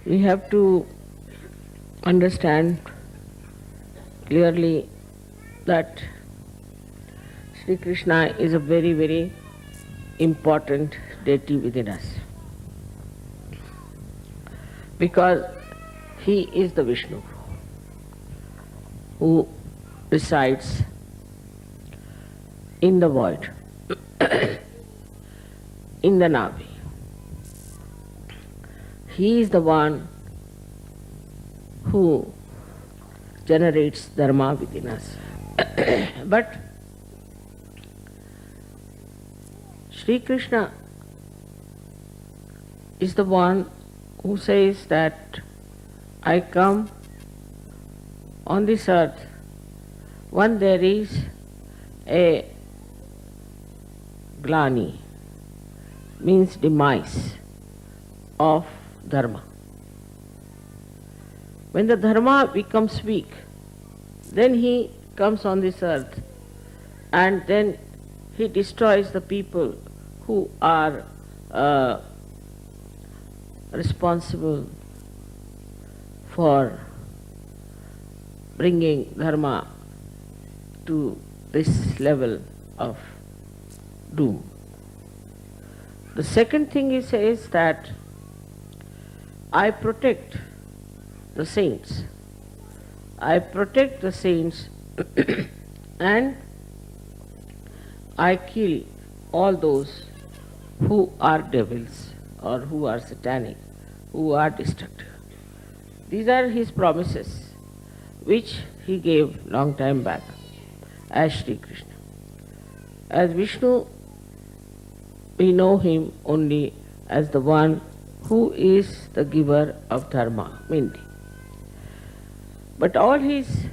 We have to understand clearly that Shri Krishna is a very, very important deity within us, because he is the Vishnu who resides in the void, in the Navi. He is the one who generates Dharma within us. But Shri Krishna is the one who says that I come on this earth when there is a glani, means demise of Dharma. When the Dharma becomes weak, then he comes on this earth and then he destroys the people who are responsible for bringing Dharma to this level of doom. The second thing he says that I protect the saints. I protect the saints and I kill all those who are devils or who are satanic, who are destructive. These are his promises which he gave long time back as Shri Krishna. As Vishnu, we know him only as the one who is the giver of Dharma, mainly. But all his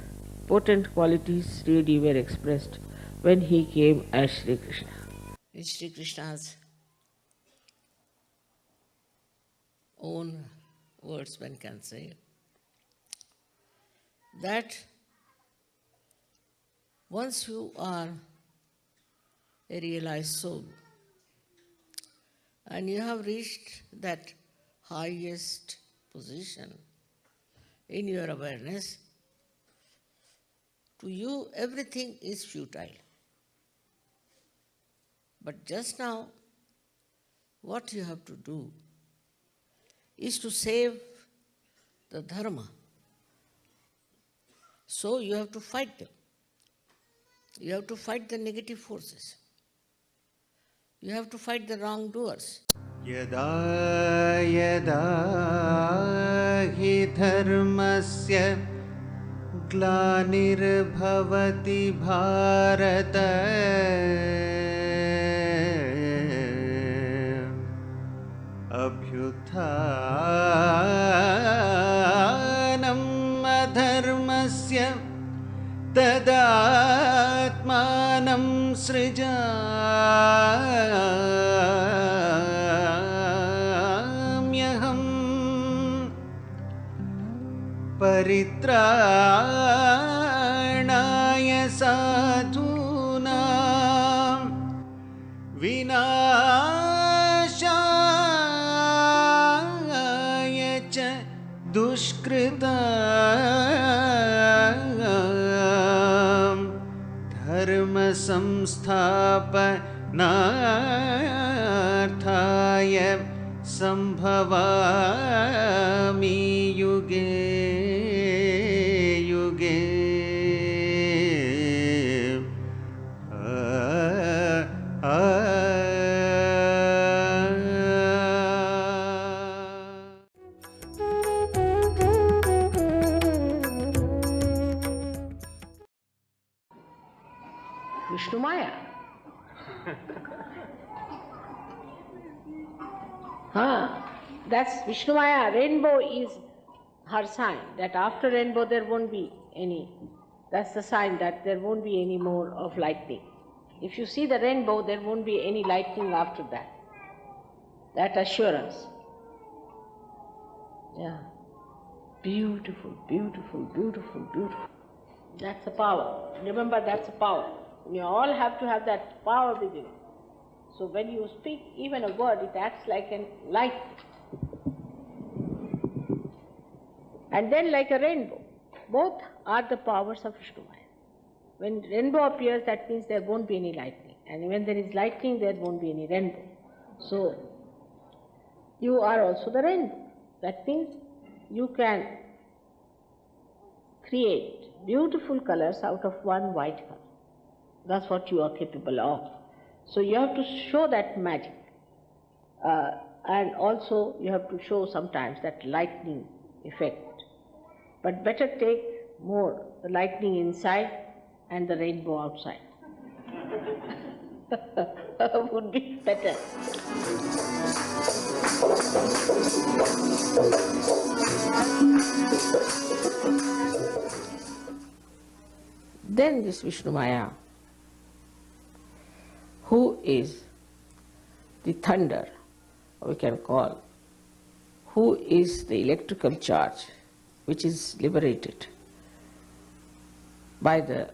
potent qualities really were expressed when he came as Shri Krishna. In Shri Krishna's own words, one can say that once you are a realized soul and you have reached that highest position in your awareness, to you everything is futile. But just now, what you have to do is to save the Dharma. So you have to fight them. You have to fight the negative forces. You have to fight the wrongdoers. Yada yada hi dharmasya glanirabhavati bharata abhyuthanam adharmasya tadatmanam srijamyaham paritrāṇāya sadhūnām vināśāya ca duṣkritaṃ dharma samsthapanārthāya sambhavāmi yuge yuge. Vishnumaya. That's Vishnumaya. Rainbow is her sign, that after rainbow there won't be any. That's the sign that there won't be any more of lightning. If you see the rainbow, there won't be any lightning after that. That assurance. Yeah. Beautiful, beautiful, beautiful, beautiful. That's the power. Remember, that's the power. You all have to have that power within you. So when you speak even a word, it acts like a light. And then like a rainbow, both are the powers of Vishnumaya. When rainbow appears, that means there won't be any lightning. And when there is lightning, there won't be any rainbow. So, you are also the rainbow. That means you can create beautiful colors out of one white color. That's what you are capable of. So you have to show that magic. And also you have to show sometimes that lightning effect. But better take more the lightning inside and the rainbow outside. Would be better. Then this Vishnumaya, who is the thunder, we can call, who is the electrical charge which is liberated by the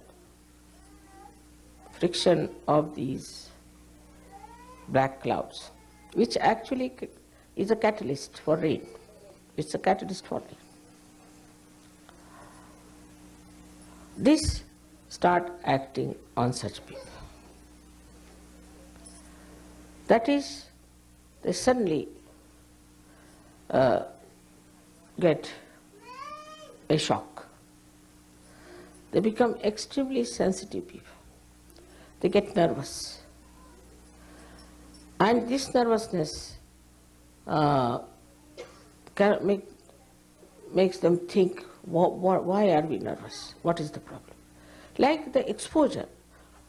friction of these black clouds, which actually is a catalyst for rain. It's a catalyst for rain. This start acting on such people. That is, they suddenly get a shock. They become extremely sensitive people. They get nervous. And this nervousness makes them think, why are we nervous? What is the problem? Like the exposure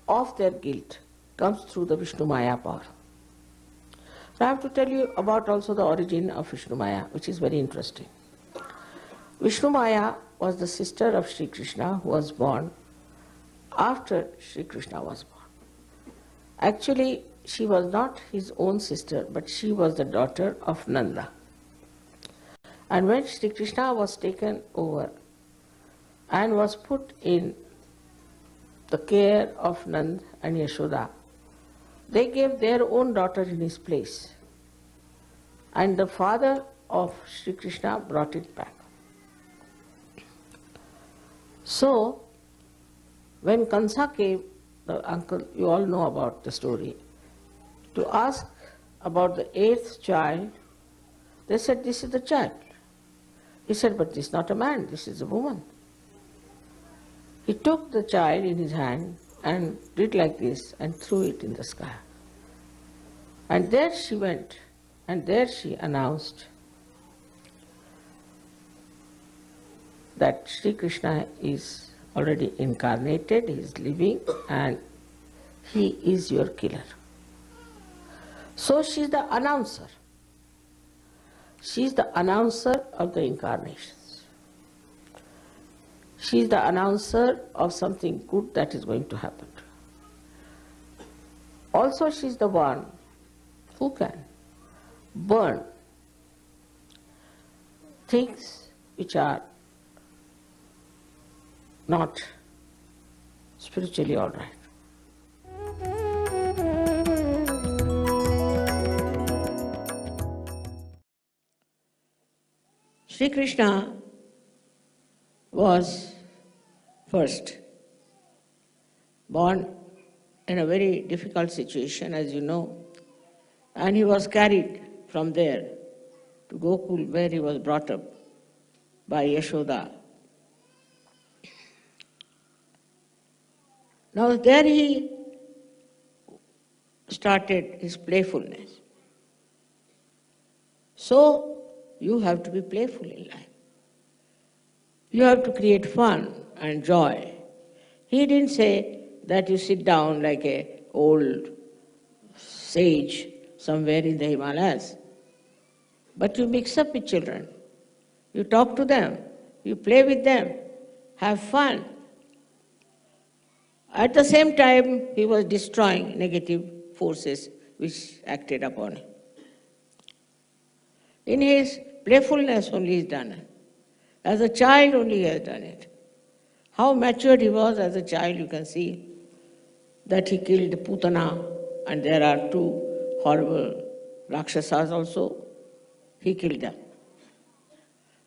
of their guilt comes through the Vishnumaya power. So I have to tell you about also the origin of Vishnumaya, which is very interesting. Vishnumaya was the sister of Shri Krishna, who was born after Shri Krishna was born. Actually, she was not his own sister, but she was the daughter of Nanda. And when Shri Krishna was taken over and was put in the care of Nand and Yashoda, they gave their own daughter in his place. And the father of Shri Krishna brought it back. So, when Kansa came, the uncle, you all know about the story, to ask about the 8th child, they said, this is the child. He said, but this is not a man, this is a woman. He took the child in his hand and did like this and threw it in the sky. And there she went, and there she announced that Shri Krishna is already incarnated, he is living, and he is your killer. So she is the announcer. She is the announcer of the incarnations. She is the announcer of something good that is going to happen. Also, she is the one who can burn things which are not spiritually all right. Shri Krishna was first born in a very difficult situation, as you know, and he was carried from there to Gokul, where he was brought up by Yashoda. Now there he started his playfulness. So you have to be playful in life. You have to create fun and joy. He didn't say that you sit down like an old sage somewhere in the Himalayas, but you mix up with children. You talk to them, you play with them, have fun. At the same time, he was destroying negative forces which acted upon him. In his playfulness only he has done it. As a child only he has done it. How matured he was as a child, you can see that he killed Putana, and there are 2 horrible Rakshasas also. He killed them.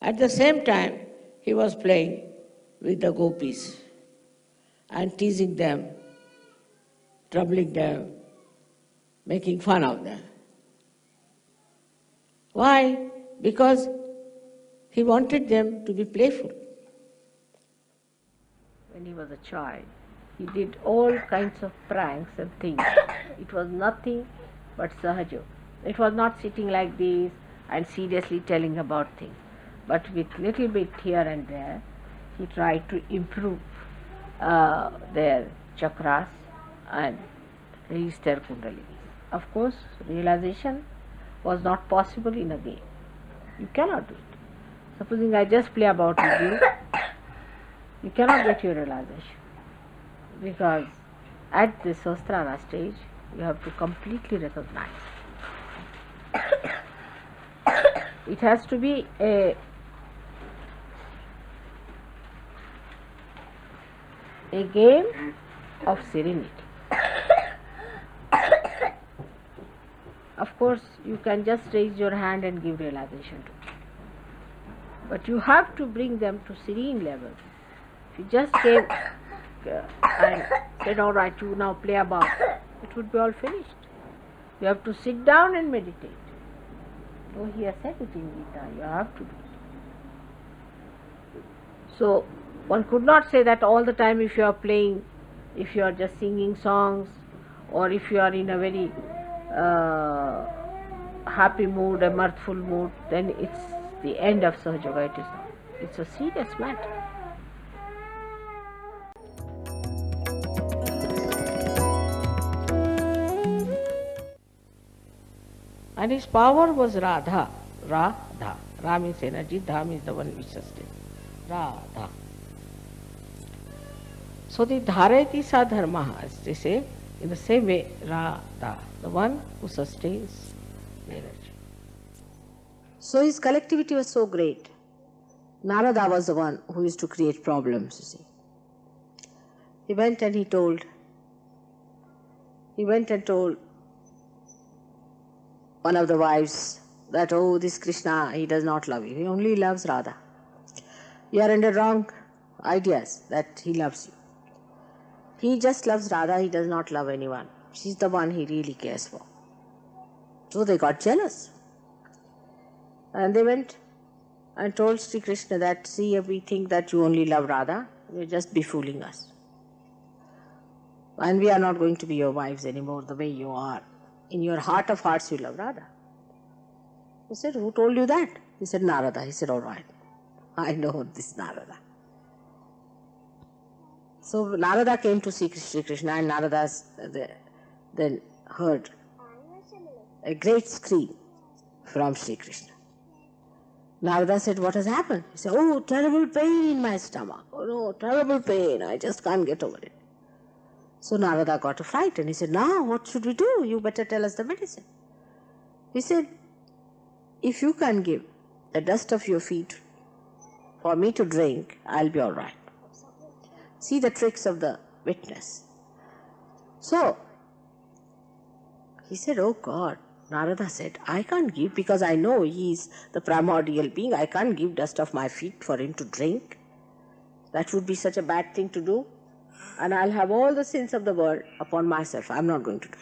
At the same time, he was playing with the gopis and teasing them, troubling them, making fun of them. Why? Because he wanted them to be playful. When he was a child, he did all kinds of pranks and things. It was nothing but sahaja. It was not sitting like this and seriously telling about things. But with little bit here and there, he tried to improve their chakras and release their kundalinis. Of course, realization was not possible in a game. You cannot do it. Supposing I just play about with you, you cannot get your realization. Because at the Sahasrara stage, you have to completely recognize. It has to be a game of serenity. Of course, you can just raise your hand and give realization to them. But you have to bring them to serene level. If you just came and said, all right, you now play about, it would be all finished. You have to sit down and meditate. Oh, he has said it in Gita, you have to do it. So, one could not say that all the time if you are playing, if you are just singing songs, or if you are in a very happy mood, a mirthful mood, then it's the end of Sahaja Yoga. It is not. It's a serious matter. And his power was Radha. Radha. Ra means energy, Dha means the one which sustains. Radha. So the Dharayati sa Dharma, as they say, in the same way, Radha, the one who sustains the energy. So his collectivity was so great. Narada was the one who used to create problems, you see. He went and told one of the wives that, oh, this Krishna, he does not love you. He only loves Radha. You are under wrong ideas that he loves you. He just loves Radha, he does not love anyone. She's the one he really cares for. So they got jealous. And they went and told Sri Krishna that, see, we think that you only love Radha, you're just befooling us. And we are not going to be your wives anymore the way you are. In your heart of hearts you love Radha. He said, who told you that? He said, Narada. He said, all right, I know this Narada. So Narada came to see Sri Krishna, and Narada then heard a great scream from Sri Krishna. Narada said, what has happened? He said, oh, terrible pain in my stomach. Oh no, terrible pain. I just can't get over it. So Narada got a fright and he said, now what should we do? You better tell us the medicine. He said, if you can give the dust of your feet for me to drink, I'll be all right. See the tricks of the witness. So he said, oh God. Narada said, I can't give, because I know he is the primordial being. I can't give dust of my feet for him to drink. That would be such a bad thing to do. And I'll have all the sins of the world upon myself. I'm not going to do it.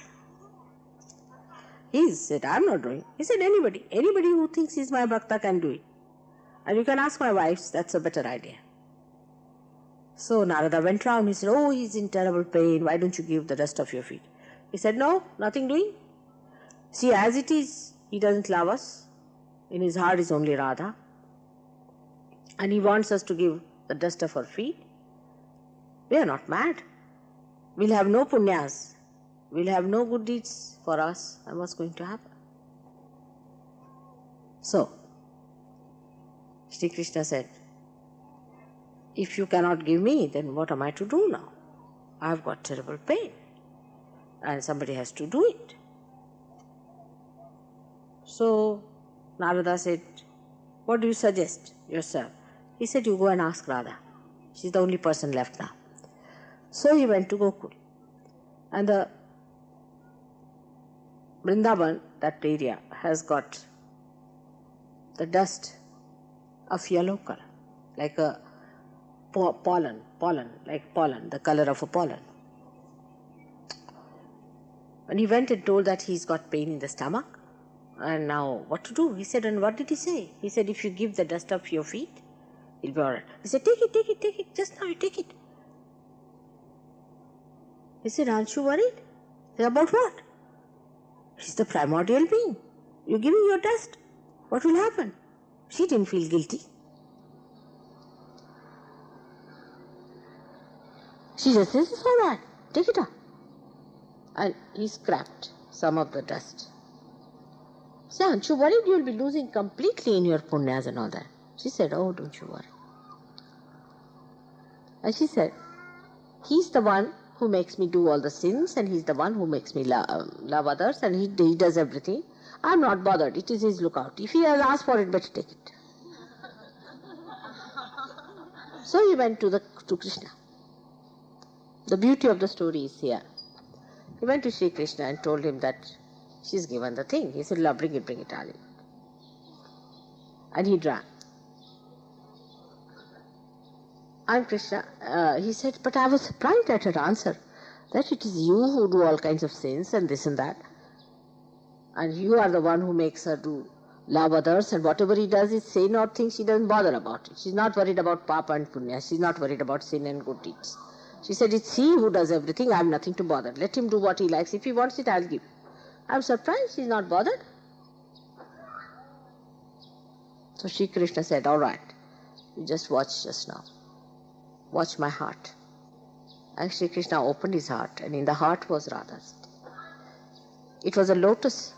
He said, I'm not doing it. He said, anybody who thinks he's my bhakta can do it. And you can ask my wives, that's a better idea. So Narada went round. He said, oh, he's in terrible pain. Why don't you give the dust of your feet? He said, no, nothing doing. See, as it is, he doesn't love us. In his heart is only Radha. And he wants us to give the dust of our feet. We are not mad. We'll have no punyas. We'll have no good deeds for us. And what's going to happen? So, Sri Krishna said, if you cannot give me, then what am I to do now? I have got terrible pain. And somebody has to do it. So Narada said, what do you suggest yourself? He said, you go and ask Radha. She's the only person left now. So he went to Gokul. And the Vrindavan, that area, has got the dust of yellow color. like a pollen, like pollen, the color of a pollen. And he went and told that he's got pain in the stomach. And now what to do? He said, and what did he say? He said, if you give the dust off your feet, he'll be all right. He said, take it, just now you take it. He said, aren't you worried? He said, about what? He's the primordial being. You're giving your dust. What will happen? She didn't feel guilty. She just says, it's all right, take it up. And he scrapped some of the dust. He said, aren't you worried you'll be losing completely in your punyas and all that? She said, oh, don't you worry. And she said, he's the one who makes me do all the sins, and he's the one who makes me love others, and he does everything. I'm not bothered. It is his lookout. If he has asked for it, better take it. So he went to Krishna. The beauty of the story is here. He went to Shri Krishna and told him that she's given the thing. He said, bring it, darling. And he drank. And Krishna, he said, but I was surprised at her answer, that it is you who do all kinds of sins and this and that. And you are the one who makes her love others, and whatever he does is say not things, she doesn't bother about it. She's not worried about papa and punya. She's not worried about sin and good deeds. She said, it's he who does everything. I have nothing to bother. Let him do what he likes. If he wants it, I'll give. I'm surprised she's not bothered. So Shri Krishna said, all right, you just watch just now. Watch my heart. And Shri Krishna opened his heart, and in the heart was Radha's. It was a lotus,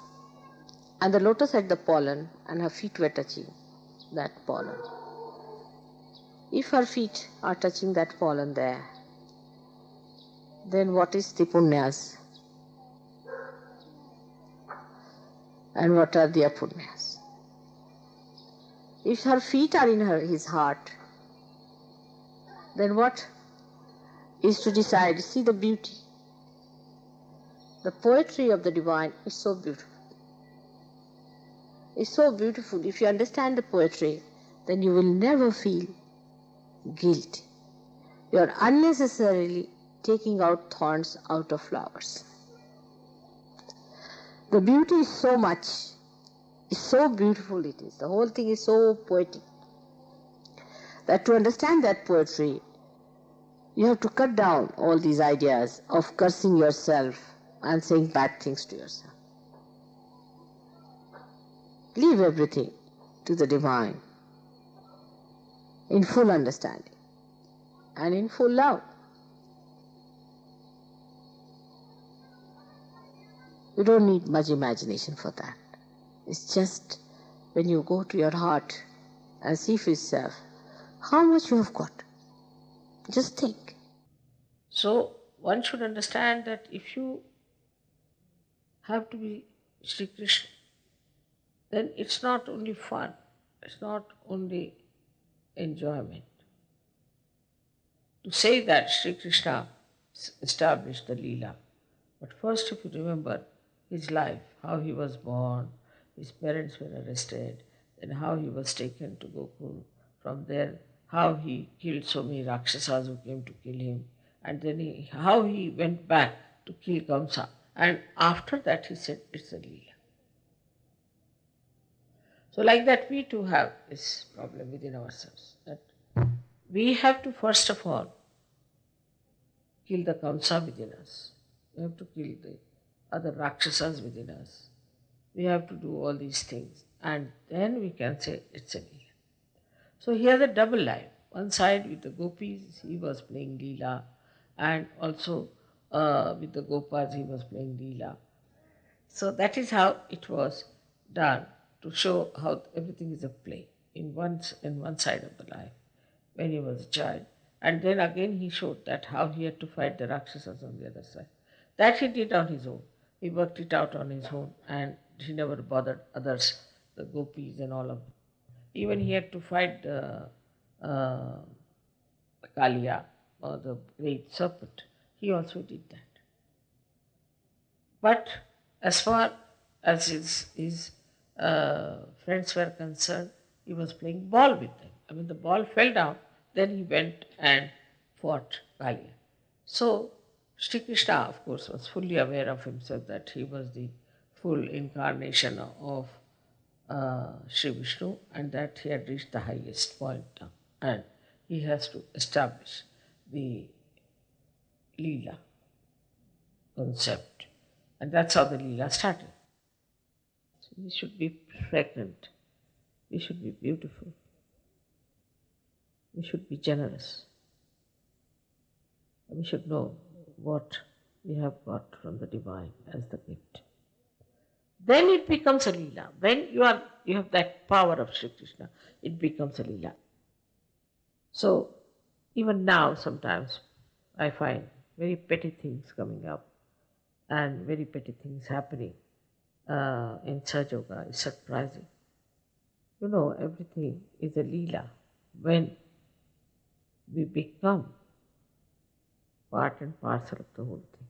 and the lotus had the pollen, and her feet were touching that pollen. If her feet are touching that pollen there, then what is the punyas? And what are the apunyas? If her feet are in his heart, then what is to decide? See the beauty. The poetry of the divine is so beautiful. It's so beautiful. If you understand the poetry, then you will never feel guilt. You are unnecessarily taking out thorns out of flowers. The beauty is so much, it's so beautiful it is. The whole thing is so poetic that to understand that poetry, you have to cut down all these ideas of cursing yourself and saying bad things to yourself. Leave everything to the divine in full understanding and in full love. You don't need much imagination for that. It's just when you go to your heart and see for yourself how much you have got. Just think. So one should understand that if you have to be Shri Krishna, then it's not only fun, it's not only enjoyment. To say that Shri Krishna established the Leela, but first if you remember his life, how he was born, his parents were arrested, then how he was taken to Gokul, from there how he killed so many Rakshasas who came to kill him, and then how he went back to kill Kamsa, and after that he said it's a Leela. So like that we too have this problem within ourselves, that we have to first of all kill the Kamsa within us. We have to kill the other Rakshasas within us. We have to do all these things, and then we can say it's a Leela. So he has a double life. One side with the gopis, he was playing Leela, and also with the Gopas, he was playing Leela. So that is how it was done, to show how everything is a play in one side of the life when he was a child. And then again he showed that how he had to fight the Rakshasas on the other side. That he did on his own. He worked it out on his own, and he never bothered others, the gopis and all of them. Even he had to fight the Kaliya, or the great serpent. He also did that. But as far as his friends were concerned, he was playing ball with them. when the ball fell down, then he went and fought Kalia. So Sri Krishna, of course, was fully aware of himself that he was the full incarnation of Sri Vishnu, and that he had reached the highest point now. And he has to establish the Leela concept. And that's how the Leela started. So we should be pregnant. We should be beautiful. We should be generous. We should know what we have got from the divine as the gift. Then it becomes a Leela. When you have that power of Shri Krishna, it becomes a Leela. So even now sometimes I find very petty things coming up and very petty things happening in Sahaja Yoga. It's surprising. You know, everything is a Leela when we become part and parcel of the whole thing.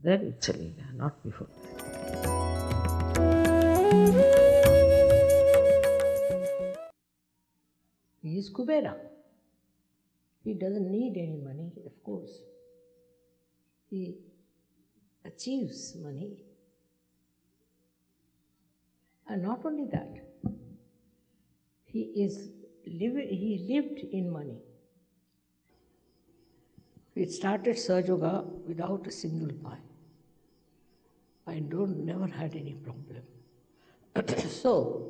Then it's a Leela, not before that. He is Kubera. He doesn't need any money, of course. He achieves money. And not only that, he lived in money. We started Sahaja Yoga without a single pie. I never had any problem. So,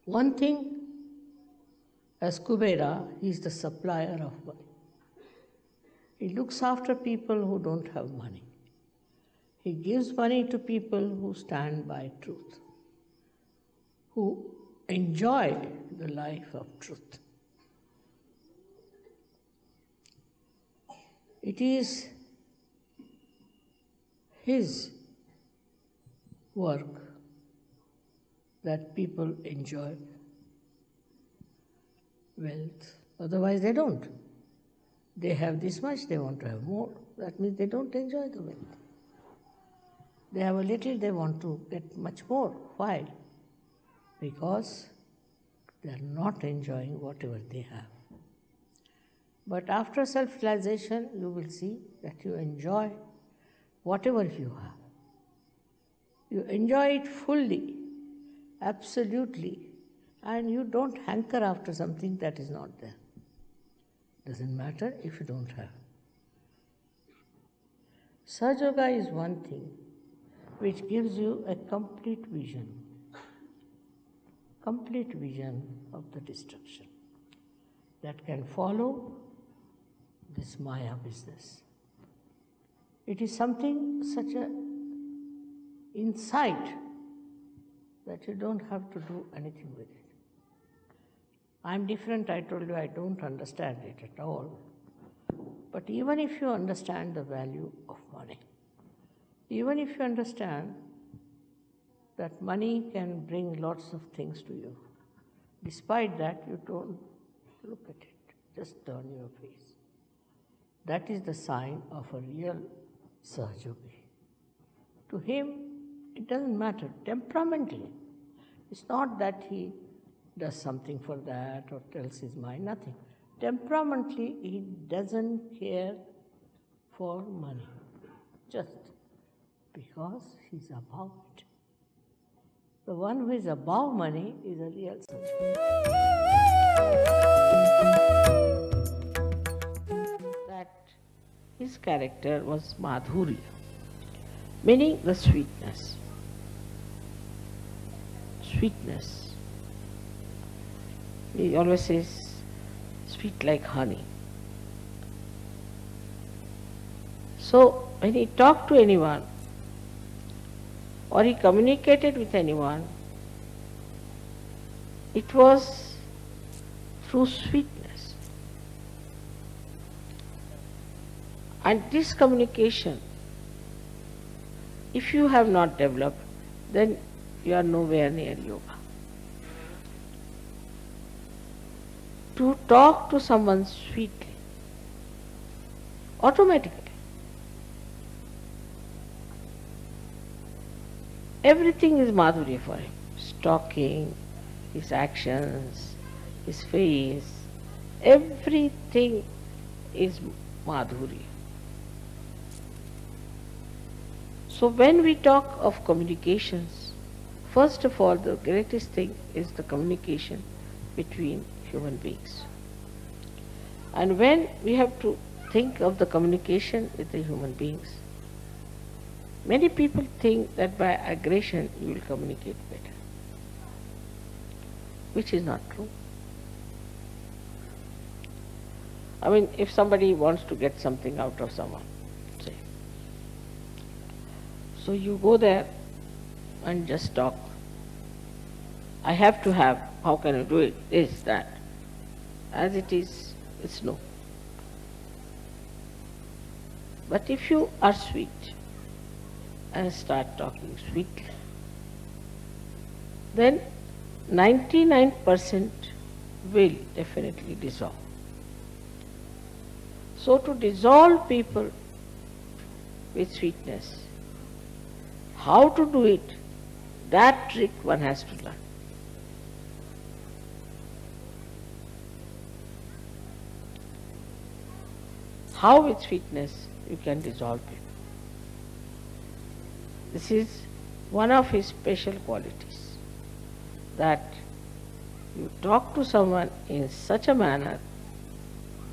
one thing, as Kubera, he is the supplier of money. He looks after people who don't have money. He gives money to people who stand by truth, who enjoy the life of truth. It is his work that people enjoy wealth. Otherwise they don't. They have this much, they want to have more. That means they don't enjoy the wealth. They have a little, they want to get much more. Why? Because they are not enjoying whatever they have. But after self-realization, you will see that you enjoy whatever you have. You enjoy it fully, absolutely, and you don't hanker after something that is not there. Doesn't matter if you don't have. Sahaja Yoga is one thing which gives you a complete vision of the destruction that can follow this Maya business. It is something such a insight that you don't have to do anything with it. I'm different, I told you, I don't understand it at all. But even if you understand the value of money, even if you understand that money can bring lots of things to you, despite that you don't look at it, just turn your face. That is the sign of a real Sahajogi. To him, it doesn't matter, temperamentally. It's not that he does something for that or tells his mind, nothing. Temperamentally, he doesn't care for money, just because he's above it. The one who is above money is a real Sahajogi. That his character was Madhurya, meaning the sweetness. Sweetness. He always says, sweet like honey. So, when he talked to anyone, or he communicated with anyone, it was through sweetness. And this communication, if you have not developed, then you are nowhere near yoga. To talk to someone sweetly, automatically, everything is madhurya for him. His talking, his actions, his face, everything is Madhuri. So when we talk of communications, first of all, the greatest thing is the communication between human beings. And when we have to think of the communication with the human beings, many people think that by aggression you will communicate better, which is not true. I mean, if somebody wants to get something out of someone, say, so you go there and just talk. I have to have, how can you do it? This, that. As it is, it's no. But if you are sweet and start talking sweetly, then 99% will definitely dissolve. So to dissolve people with sweetness, how to do it, that trick one has to learn. How with sweetness you can dissolve people. This is one of his special qualities, that you talk to someone in such a manner,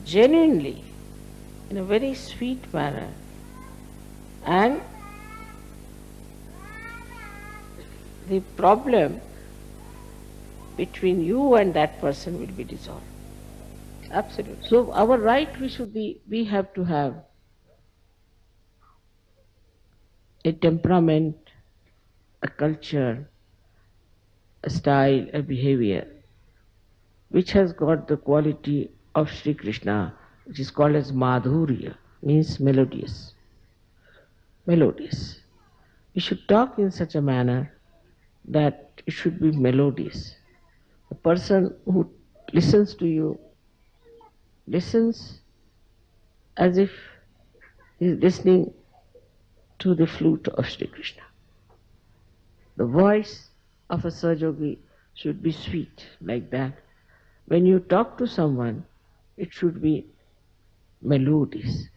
genuinely, in a very sweet manner, and the problem between you and that person will be dissolved. Absolutely. So our right we have to have a temperament, a culture, a style, a behavior, which has got the quality of Shri Krishna, which is called as Madhurya, means melodious. Melodious. We should talk in such a manner that it should be melodious. The person who listens to you listens as if he is listening to the flute of Shri Krishna. The voice of a Sahajogi should be sweet, like that. When you talk to someone, it should be melodious.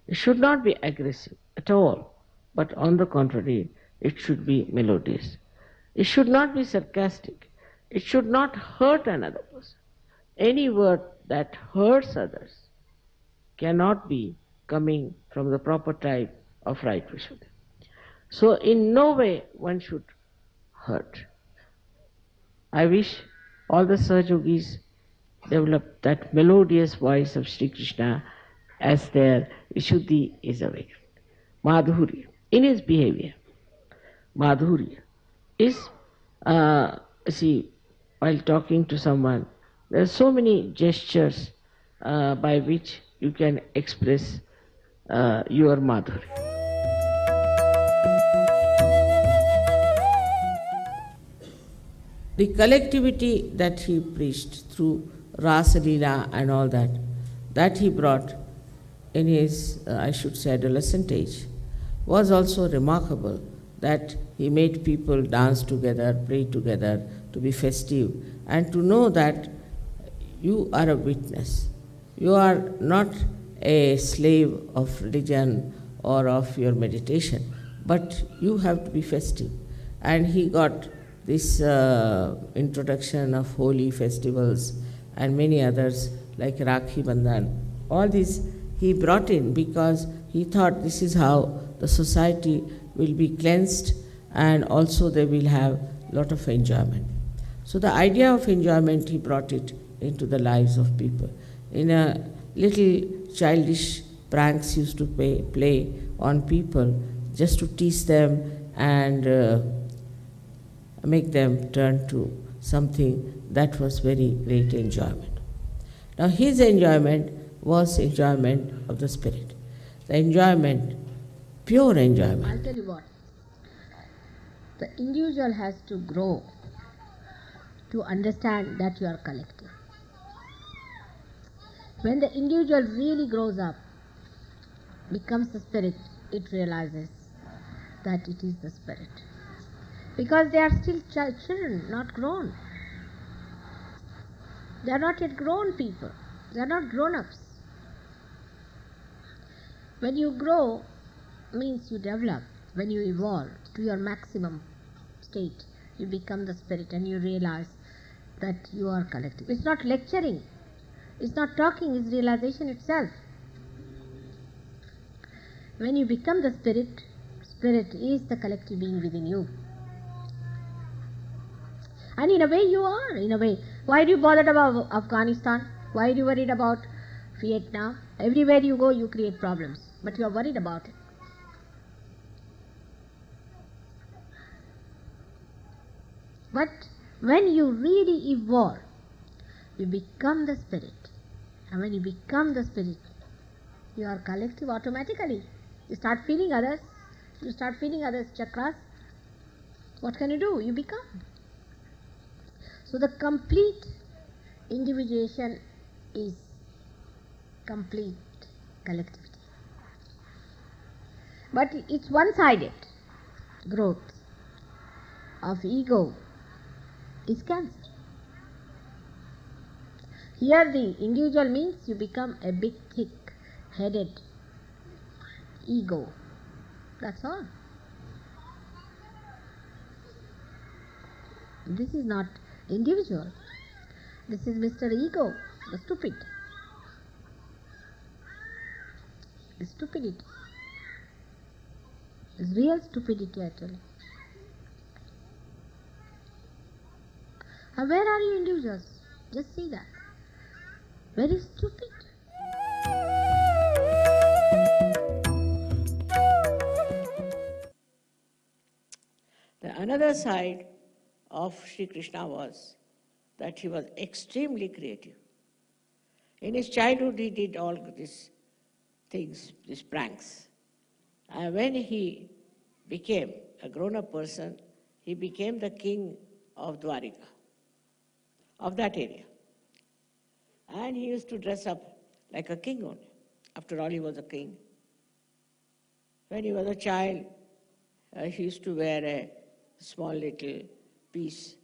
It should not be aggressive at all, but on the contrary, it should be melodious. It should not be sarcastic. It should not hurt another person. Any word that hurts others cannot be coming from the proper type of right Vishuddha. So in no way one should hurt. I wish all the Sahajogis develop that melodious voice of Sri Krishna as their Vishuddhi is awakened. Madhurya, in his behavior, Madhurya is, see, while talking to someone, there are so many gestures by which you can express your Madhurya. The collectivity that he preached through Rasa Leela and all that, that he brought in his, I should say, adolescent age, was also remarkable, that he made people dance together, pray together, to be festive, and to know that you are a witness. You are not a slave of religion or of your meditation, but you have to be festive. And he got this introduction of holy festivals and many others like Rakhi Bandhan. All these he brought in because he thought this is how the society will be cleansed, and also they will have a lot of enjoyment. So the idea of enjoyment, he brought it into the lives of people. In a little childish pranks used to play on people just to tease them and make them turn to something that was very great enjoyment. Now his enjoyment was enjoyment of the spirit. The enjoyment, pure enjoyment. I'll tell you what. The individual has to grow to understand that you are collective. When the individual really grows up, becomes the spirit, it realizes that it is the spirit. because they are still children, not grown. They are not yet grown people. They are not grown-ups. When you grow, means you develop. When you evolve to your maximum state, you become the spirit and you realize that you are collective. It's not lecturing. It's not talking. It's realization itself. When you become the spirit, spirit is the collective being within you. And in a way you are, in a way. Why are you bothered about Afghanistan? Why are you worried about Vietnam? Everywhere you go, you create problems. But you are worried about it. But when you really evolve, you become the spirit. And when you become the spirit, you are collective automatically. You start feeling others. You start feeling others' chakras. What can you do? You become. So the complete individuation is complete collectivity. But it's one-sided. Growth of ego is cancer. Here the individual means you become a big, thick-headed ego. That's all. This is not individual. This is Mr. Ego, the stupid. The stupidity. It's real stupidity, I tell you. And where are you individuals? Just see that. Very stupid. The another side of Sri Krishna was that he was extremely creative. In his childhood, he did all these things, these pranks. And when he became a grown-up person, he became the king of Dwarika, of that area. And he used to dress up like a king only. After all, he was a king. When he was a child, he used to wear a small little piece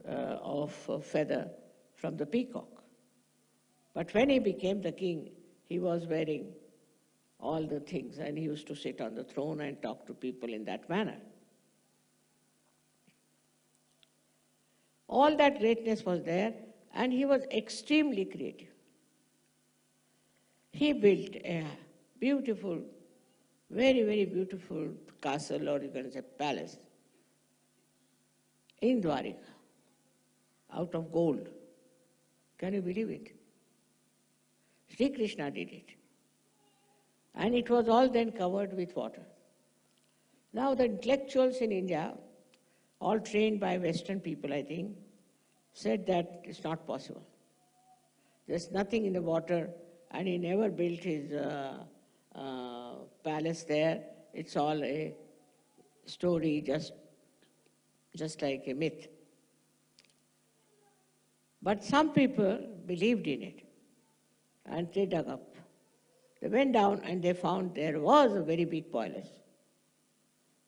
of feather from the peacock. But when he became the king, he was wearing all the things, and he used to sit on the throne and talk to people in that manner. All that greatness was there, and he was extremely creative. He built a beautiful, very, very beautiful castle, or you can say palace, in Dwarika, out of gold. Can you believe it? Sri Krishna did it. And it was all then covered with water. Now the intellectuals in India, all trained by Western people, I think, said that it's not possible. There's nothing in the water, and he never built his palace there. It's all a story, just like a myth. But some people believed in it, and they dug up. They went down and they found there was a very big palace.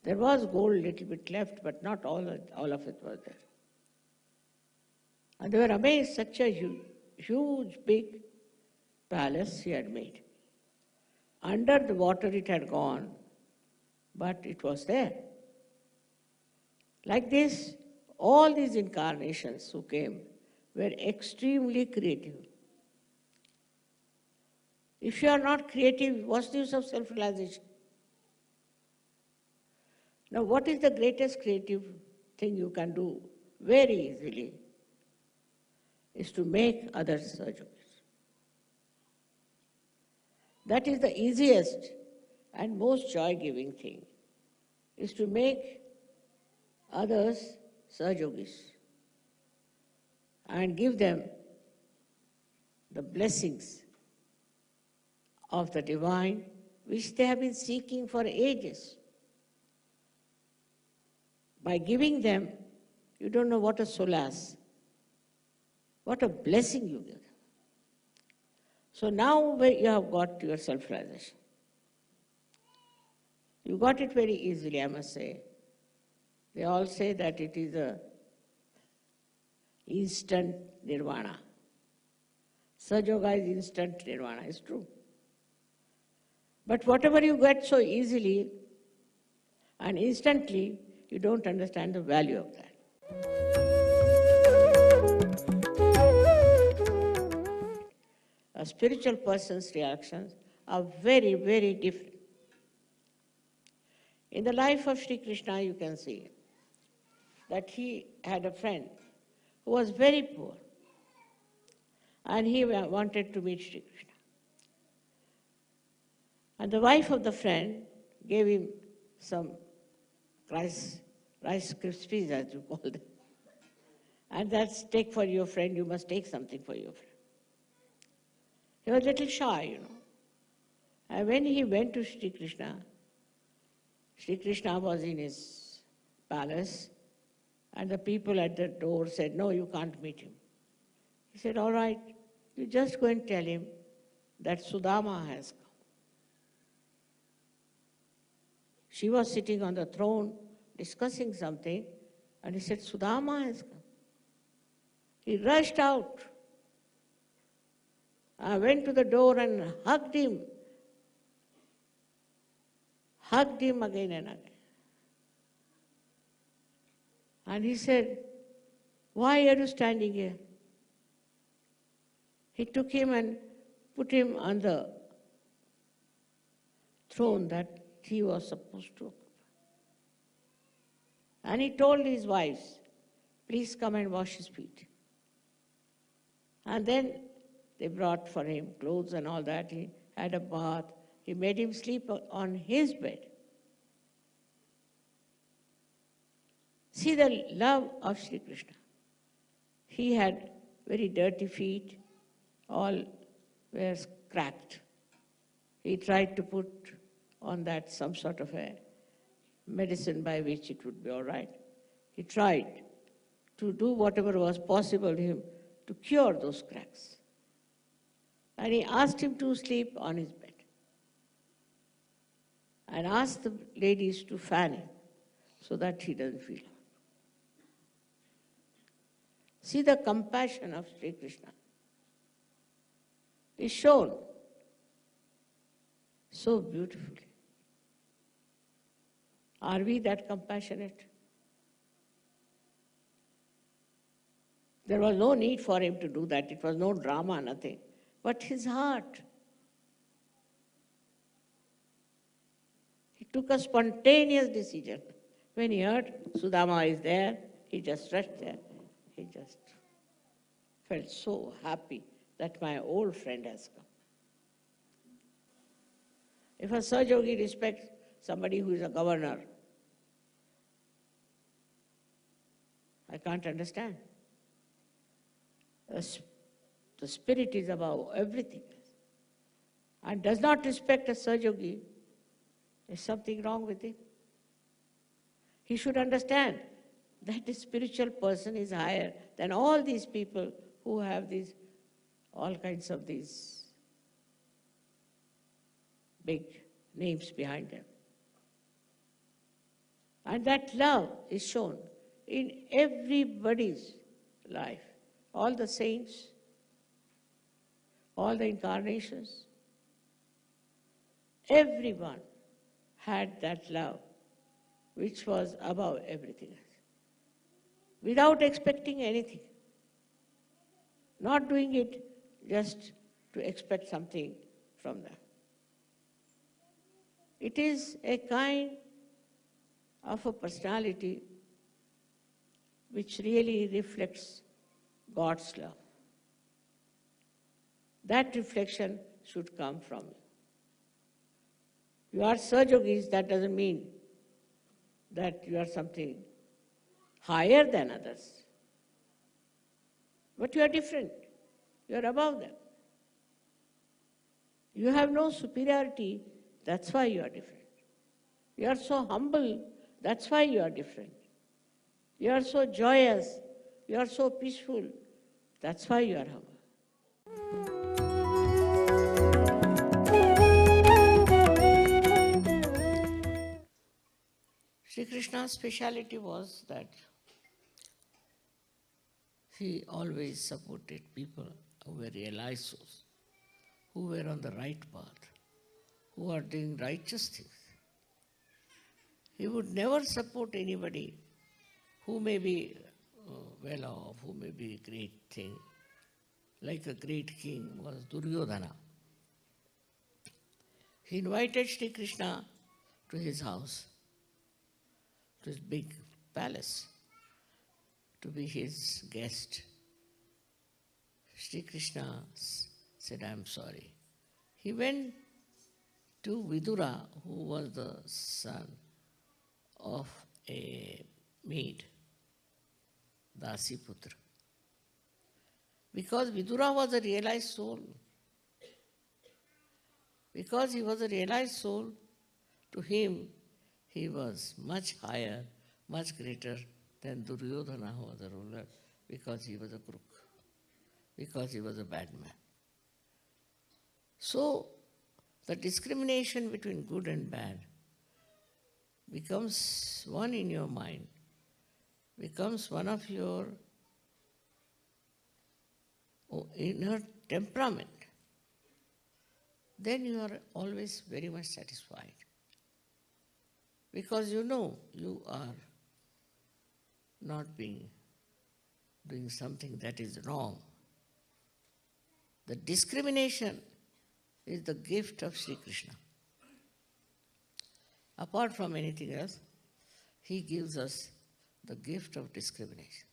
There was gold a little bit left, but not all of it was there. And they were amazed, such a huge, big palace he had made. Under the water it had gone, but it was there. Like this, all these incarnations who came were extremely creative. If you are not creative, what's the use of self-realization? Now, what is the greatest creative thing you can do very easily is to make others surgeons. That is the easiest and most joy-giving thing, is to make others Sahajogis and give them the blessings of the divine which they have been seeking for ages. By giving them, you don't know what a solace, what a blessing you give them. So now you have got your self-realization. You got it very easily, I must say. They all say that it is a instant nirvana. Sahaja Yoga is instant nirvana, it's true. But whatever you get so easily and instantly, you don't understand the value of that. A spiritual person's reactions are very, very different. In the life of Shri Krishna, you can see that he had a friend who was very poor, and he wanted to meet Shri Krishna. And the wife of the friend gave him some rice krispies, as you call them. And that's, take for your friend, you must take something for your friend. He was a little shy, you know. And when he went to Shri Krishna was in his palace, and the people at the door said, no, you can't meet him. He said, all right, you just go and tell him that Sudama has come. She was sitting on the throne discussing something, and he said, Sudama has come. He rushed out. I went to the door and hugged him again and again. And he said, why are you standing here? He took him and put him on the throne that he was supposed to occupy. And he told his wives, please come and wash his feet. And then they brought for him clothes and all that. He had a bath. He made him sleep on his bed. See the love of Shri Krishna. He had very dirty feet, all were cracked. He tried to put on that some sort of a medicine by which it would be all right. He tried to do whatever was possible to him to cure those cracks. And he asked him to sleep on his bed and asked the ladies to fan him so that he doesn't feel hot. See the compassion of Shri Krishna is shown so beautifully. Are we that compassionate? There was no need for him to do that. It was no drama, nothing. But his heart. He took a spontaneous decision. When he heard Sudama is there, he just rushed there. He just felt so happy that my old friend has come. If a Sahaja respects somebody who is a governor, I can't understand. The spirit is above everything and does not respect a Sahaja, there's something wrong with him. He should understand that the spiritual person is higher than all these people who have all kinds of these big names behind them. And that love is shown in everybody's life. All the saints, all the incarnations, everyone had that love which was above everything else, without expecting anything, not doing it just to expect something from them. It is a kind of a personality which really reflects God's love. That reflection should come from you. You are Sahajogis, that doesn't mean that you are something higher than others. But you are different. You are above them. You have no superiority, that's why you are different. You are so humble, that's why you are different. You are so joyous, you are so peaceful, that's why you are humble. Sri Krishna's speciality was that he always supported people who were realized souls, who were on the right path, who are doing righteous things. He would never support anybody who may be well off, who may be a great thing. Like a great king was Duryodhana. He invited Sri Krishna to his house, to his big palace, to be his guest. Sri Krishna said, "I am sorry." He went to Vidura, who was the son of a maid, Dasiputra. Because Vidura was a realized soul. Because he was a realized soul, to him he was much higher, much greater than Duryodhana, who was a ruler, because he was a crook, because he was a bad man. So, the discrimination between good and bad becomes one in your mind, becomes one of your inner temperament. Then you are always very much satisfied. Because you know you are not doing something that is wrong. The discrimination is the gift of Sri Krishna. Apart from anything else, he gives us the gift of discrimination.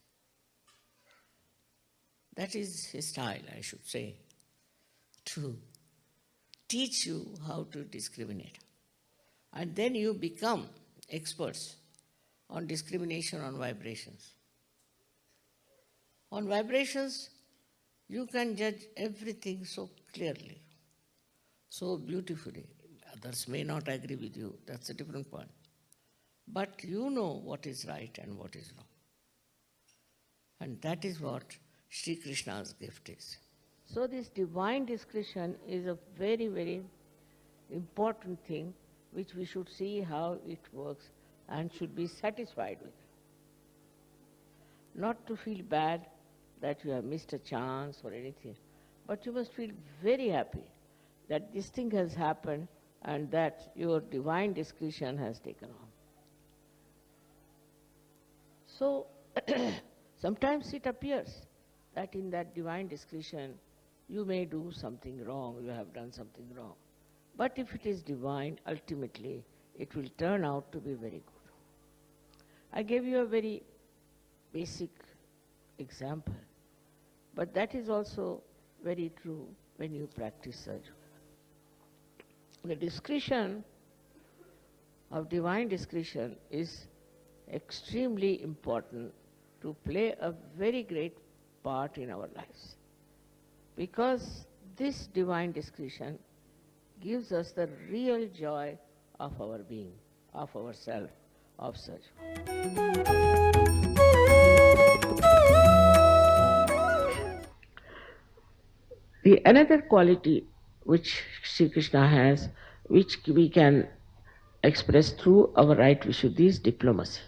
That is his style, I should say, to teach you how to discriminate. And then you become experts on discrimination on vibrations. On vibrations, you can judge everything so clearly, so beautifully. Others may not agree with you, that's a different point. But you know what is right and what is wrong. And that is what Sri Krishna's gift is. So this divine discretion is a very, very important thing which we should see how it works and should be satisfied with. Not to feel bad that you have missed a chance or anything, but you must feel very happy that this thing has happened and that your divine discretion has taken on. So, sometimes it appears that in that divine discretion you may do something wrong, you have done something wrong. But if it is divine, ultimately it will turn out to be very good. I gave you a very basic example, but that is also very true when you practice surgery. The discretion of divine discretion is extremely important to play a very great part in our lives. Because this divine discretion gives us the real joy of our being, of ourself, of such. The another quality which Sri Krishna has, which we can express through our right Vishuddhi, is diplomacy.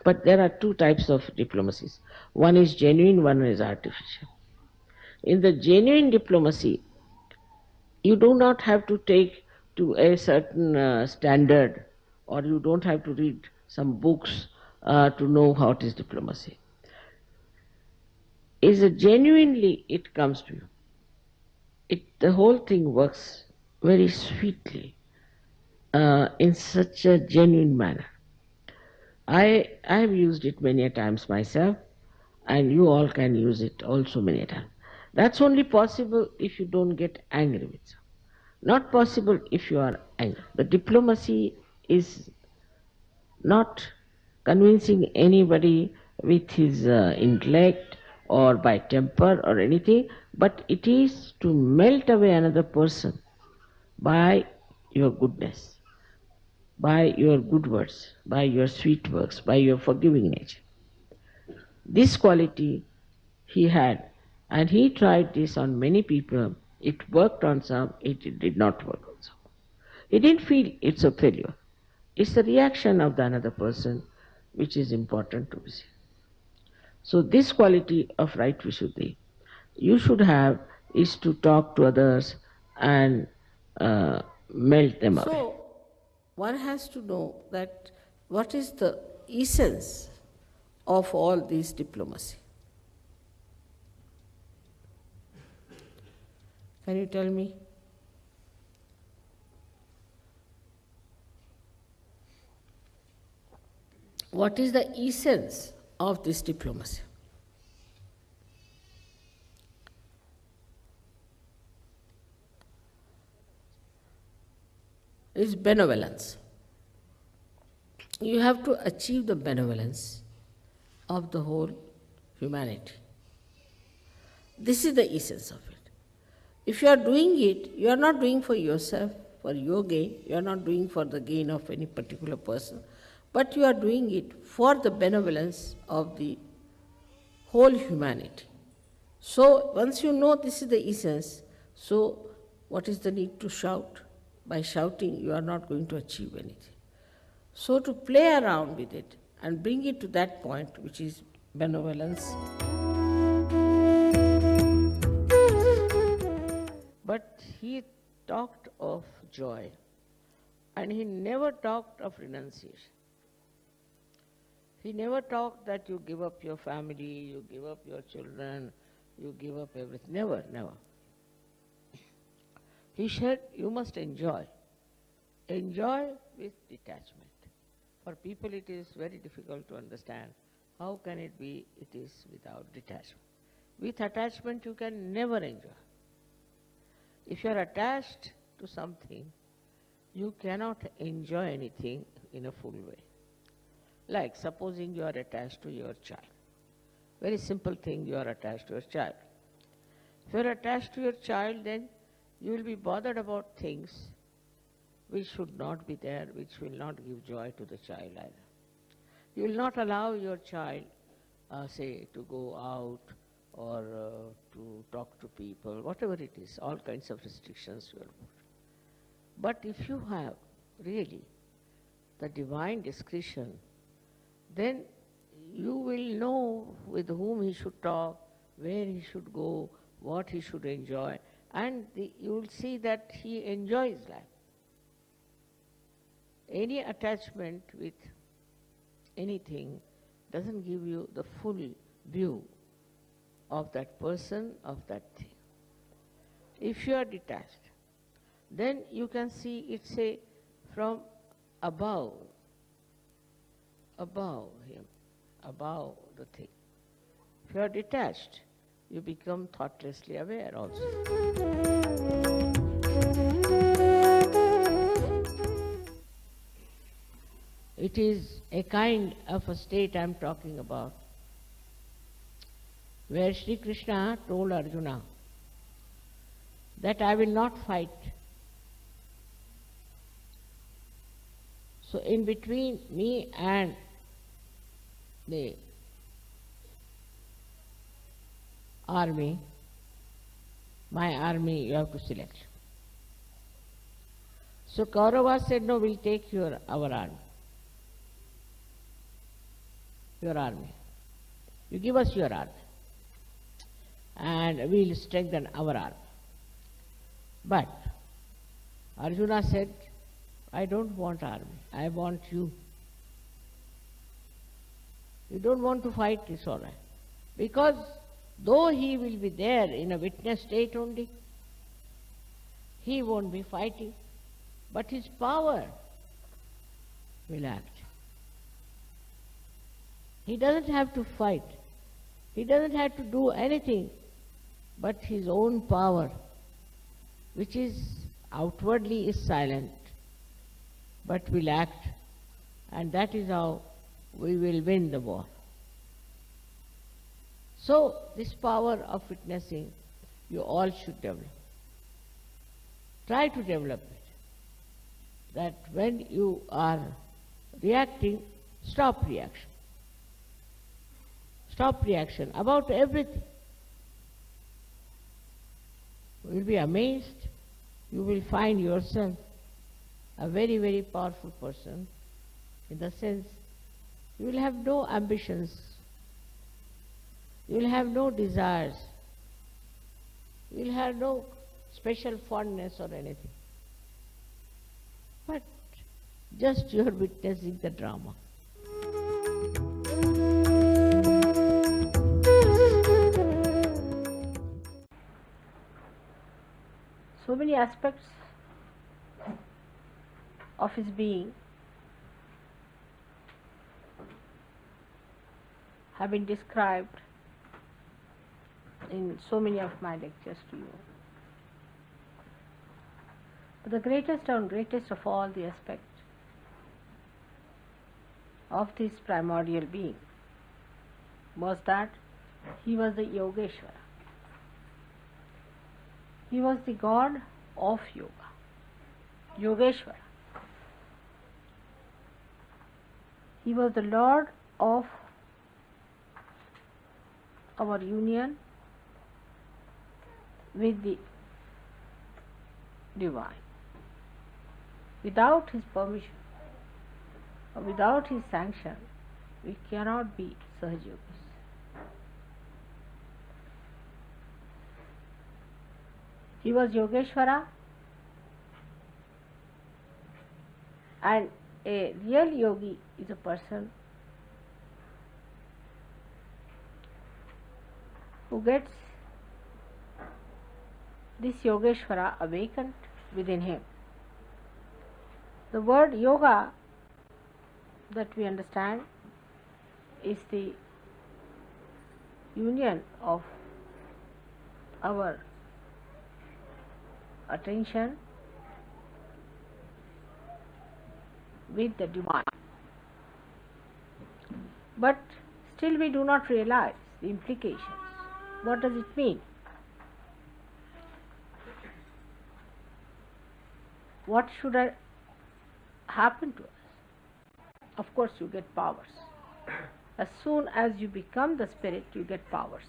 But there are two types of diplomacies. One is genuine, one is artificial. In the genuine diplomacy, you do not have to take to a certain standard, or you don't have to read some books to know how it is diplomacy. Is it genuinely it comes to you. The whole thing works very sweetly in such a genuine manner. I have used it many a times myself, and you all can use it also many a times. That's only possible if you don't get angry with someone. Not possible if you are angry. The diplomacy is not convincing anybody with his intellect or by temper or anything, but it is to melt away another person by your goodness, by your good words, by your sweet works, by your forgiving nature. This quality he had, and he tried this on many people. It worked on some, it did not work on some. He didn't feel it's a failure. It's the reaction of the another person which is important to be seen. So this quality of right Vishuddhi you should have is to talk to others and melt them away. So, one has to know that what is the essence of all this diplomacy. Can you tell me? What is the essence of this diplomacy? It's benevolence. You have to achieve the benevolence of the whole humanity. This is the essence of it. If you are doing it, you are not doing for yourself, for your gain, you are not doing for the gain of any particular person, but you are doing it for the benevolence of the whole humanity. So, once you know this is the essence, so what is the need to shout? By shouting, you are not going to achieve anything. So, to play around with it and bring it to that point, which is benevolence. But he talked of joy, and he never talked of renunciation. He never talked that you give up your family, you give up your children, you give up everything. Never, never. He said, you must enjoy. Enjoy with detachment. For people it is very difficult to understand. How can it be it is without detachment? With attachment you can never enjoy. If you are attached to something, you cannot enjoy anything in a full way. Like supposing you are attached to your child. Very simple thing, you are attached to your child. If you are attached to your child, then you will be bothered about things which should not be there, which will not give joy to the child either. You will not allow your child, say, to go out or to talk to people, whatever it is, all kinds of restrictions you will put. But if you have really the divine discretion, then you will know with whom he should talk, where he should go, what he should enjoy, and you will see that he enjoys life. Any attachment with anything doesn't give you the full view of that person, of that thing. If you are detached, then you can see it, say, from above him, above the thing. If you are detached, you become thoughtlessly aware also. It is a kind of a state I am talking about, where Shri Krishna told Arjuna that I will not fight. So in between me and the army, my army you have to select. So Kauravas said, no, we'll take our army. Your army. You give us your army and we'll strengthen our army. But Arjuna said, I don't want army, I want you. You don't want to fight, it's all right. Because though he will be there in a witness state only, he won't be fighting, but his power will act. He doesn't have to fight. He doesn't have to do anything but his own power, which is outwardly is silent, but will act, and that is how we will win the war. So this power of witnessing, you all should develop. Try to develop it. That when you are reacting, stop reaction. Stop reaction about everything. You will be amazed. You will find yourself a very, very powerful person In the sense, you will have no ambitions, you will have no desires, you will have no special fondness or anything. But just you are witnessing the drama. So many aspects of his being have been described in so many of my lectures to you. But the greatest and greatest of all the aspects of this primordial being was that he was the Yogeshwara. He was the god of yoga, Yogeshwara. He was the Lord of our union with the divine. Without his permission or without his sanction, we cannot be Sahajogis. He was Yogeshwara, and a real yogi is a person who gets this Yogeshwara awakened within him. The word yoga that we understand is the union of our attention with the divine. But still we do not realize the implications. What does it mean? What should happen to us? Of course, you get powers. As soon as you become the spirit, you get powers.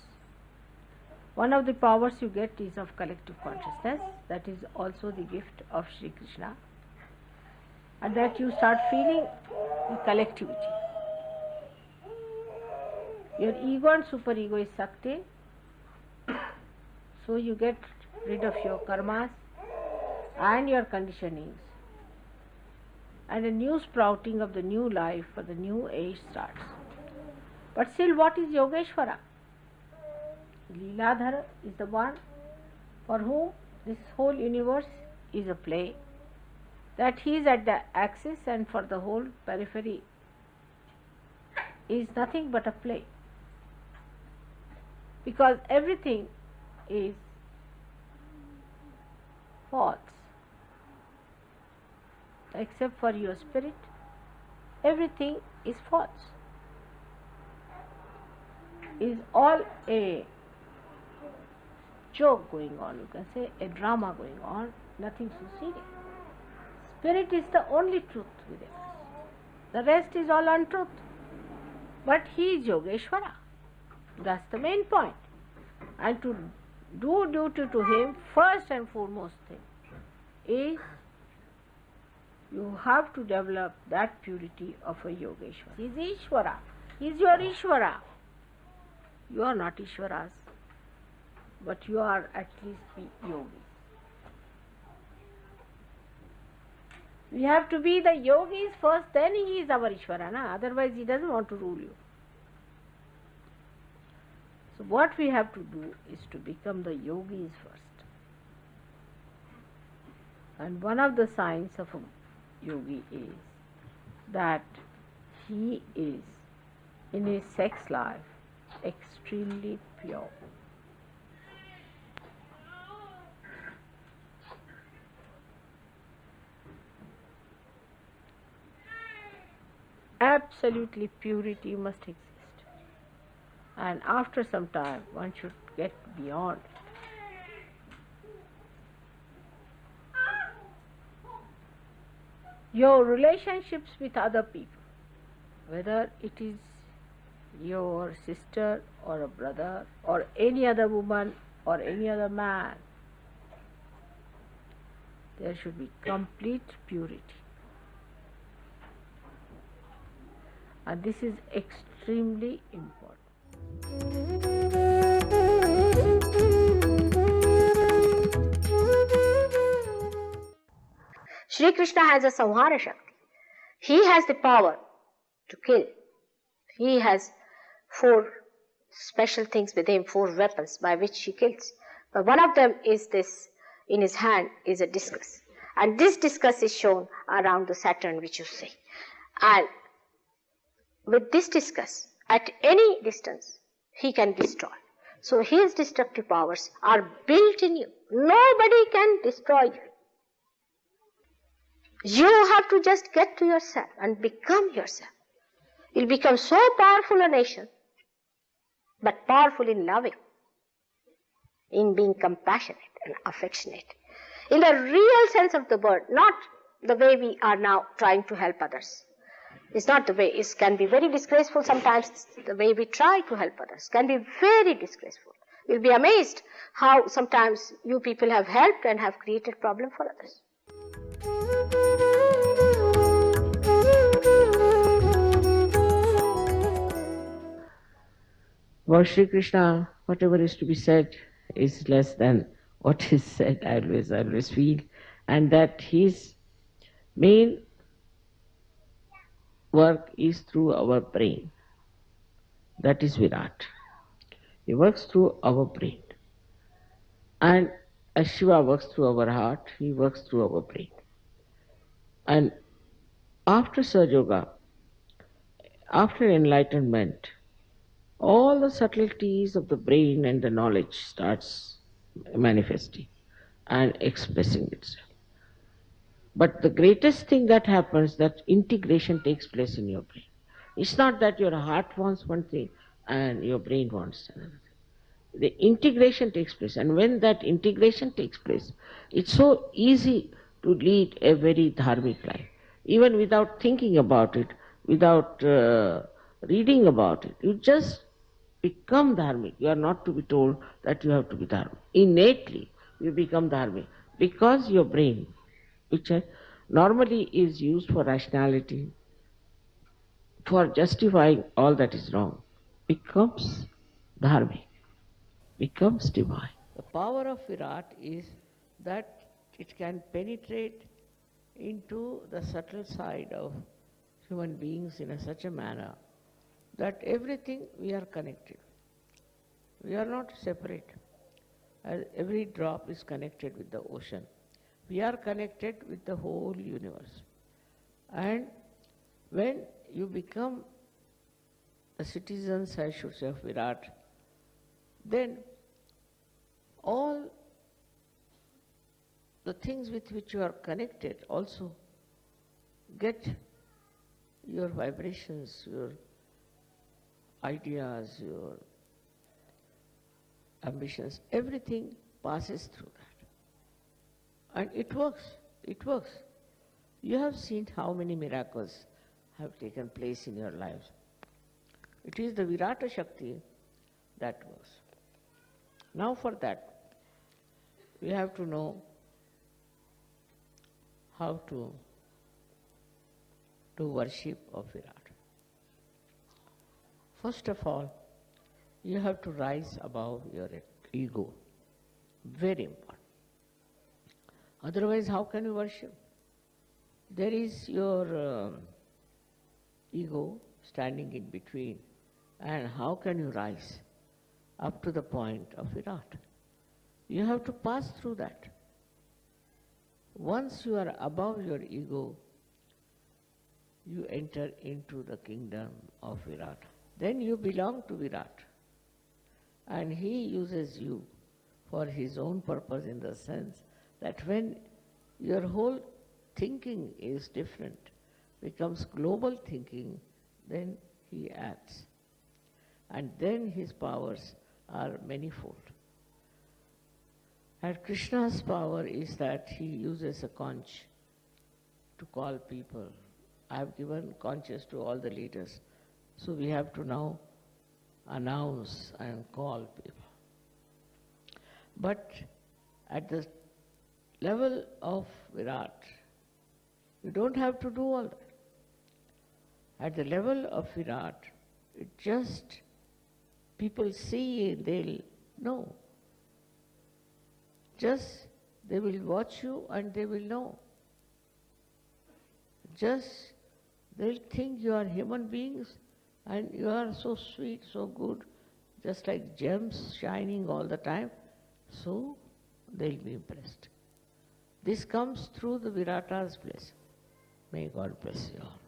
One of the powers you get is of collective consciousness. That is also the gift of Shri Krishna. And that you start feeling the collectivity. Your ego and superego is sucked in. So you get rid of your karmas and your conditionings. And a new sprouting of the new life for the new age starts. But still, what is Yogeshwara? Leeladhara is the one for whom this whole universe is a play. That he is at the axis and for the whole periphery is nothing but a play. Because everything is false. Except for your spirit, everything is false. Is all a joke going on, you can say, a drama going on, nothing so serious. Spirit is the only truth within us. The rest is all untruth. But he is Yogeshwara. That's the main point. And to do duty to him, first and foremost thing is you have to develop that purity of a Yogeshwara. He is Ishvara. He is your Ishvara. You are not Ishvaras, but you are at least the yogis. We have to be the yogis first, then he is our Ishvara. Otherwise he doesn't want to rule you. So what we have to do is to become the yogis first. And one of the signs of a yogi is that he is in his sex life extremely pure. Absolutely purity must exist. And after some time one should get beyond it. Your relationships with other people, whether it is your sister or a brother or any other woman or any other man, there should be complete purity. And this is extremely important. Shri Krishna has a Samhara Shakti. He has the power to kill. He has 4 special things with him, 4 weapons by which he kills. But one of them is this, in his hand is a discus. And this discus is shown around the Saturn which you see. And with this discus, at any distance, he can destroy. So his destructive powers are built in you. Nobody can destroy you. You have to just get to yourself and become yourself. You'll become so powerful a nation, but powerful in loving, in being compassionate and affectionate. In the real sense of the word, not the way we are now trying to help others. It's not the way. It can be very disgraceful sometimes. The way we try to help others can be very disgraceful. You'll be amazed how sometimes you people have helped and have created problem for others. About Shri Krishna, whatever is to be said is less than what is said, I always feel. And that his main work is through our brain. That is Virat. He works through our brain. And as Shiva works through our heart, he works through our brain. And after Sahaja Yoga, after enlightenment, all the subtleties of the brain and the knowledge starts manifesting and expressing itself. But the greatest thing that happens, that integration takes place in your brain. It's not that your heart wants one thing and your brain wants another thing. The integration takes place, and when that integration takes place, it's so easy to lead a very dharmic life. Even without thinking about it, without reading about it, you just become dharmic. You are not to be told that you have to be dharmic. Innately, you become dharmic because your brain, which normally is used for rationality, for justifying all that is wrong, becomes dharmic, becomes divine. The power of Virat is that it can penetrate into the subtle side of human beings in such a manner that everything we are connected. We are not separate. As every drop is connected with the ocean. We are connected with the whole universe. And when you become the citizens, I should say, of Virat, then all the things with which you are connected also get your vibrations, your ideas, your ambitions, everything passes through that. And it works. It works. You have seen how many miracles have taken place in your lives. It is the Virata Shakti that works. Now for that, we have to know how to do worship of Virat. First of all, you have to rise above your ego. Very important. Otherwise, how can you worship? There is your ego standing in between, and how can you rise up to the point of Virat? You have to pass through that. Once you are above your ego, you enter into the kingdom of Virat. Then you belong to Virat. And he uses you for his own purpose, in the sense that when your whole thinking is different, becomes global thinking, then he acts. And then his powers are manifold. And Krishna's power is that he uses a conch to call people. I have given conches to all the leaders. So we have to now announce and call people. But at the level of Virat, you don't have to do all that. At the level of Virat, it just, people see, they'll know. Just, they will watch you and they will know. Just, they'll think you are human beings and you are so sweet, so good, just like gems shining all the time, so they'll be impressed. This comes through the Virata's blessing. May God bless you all.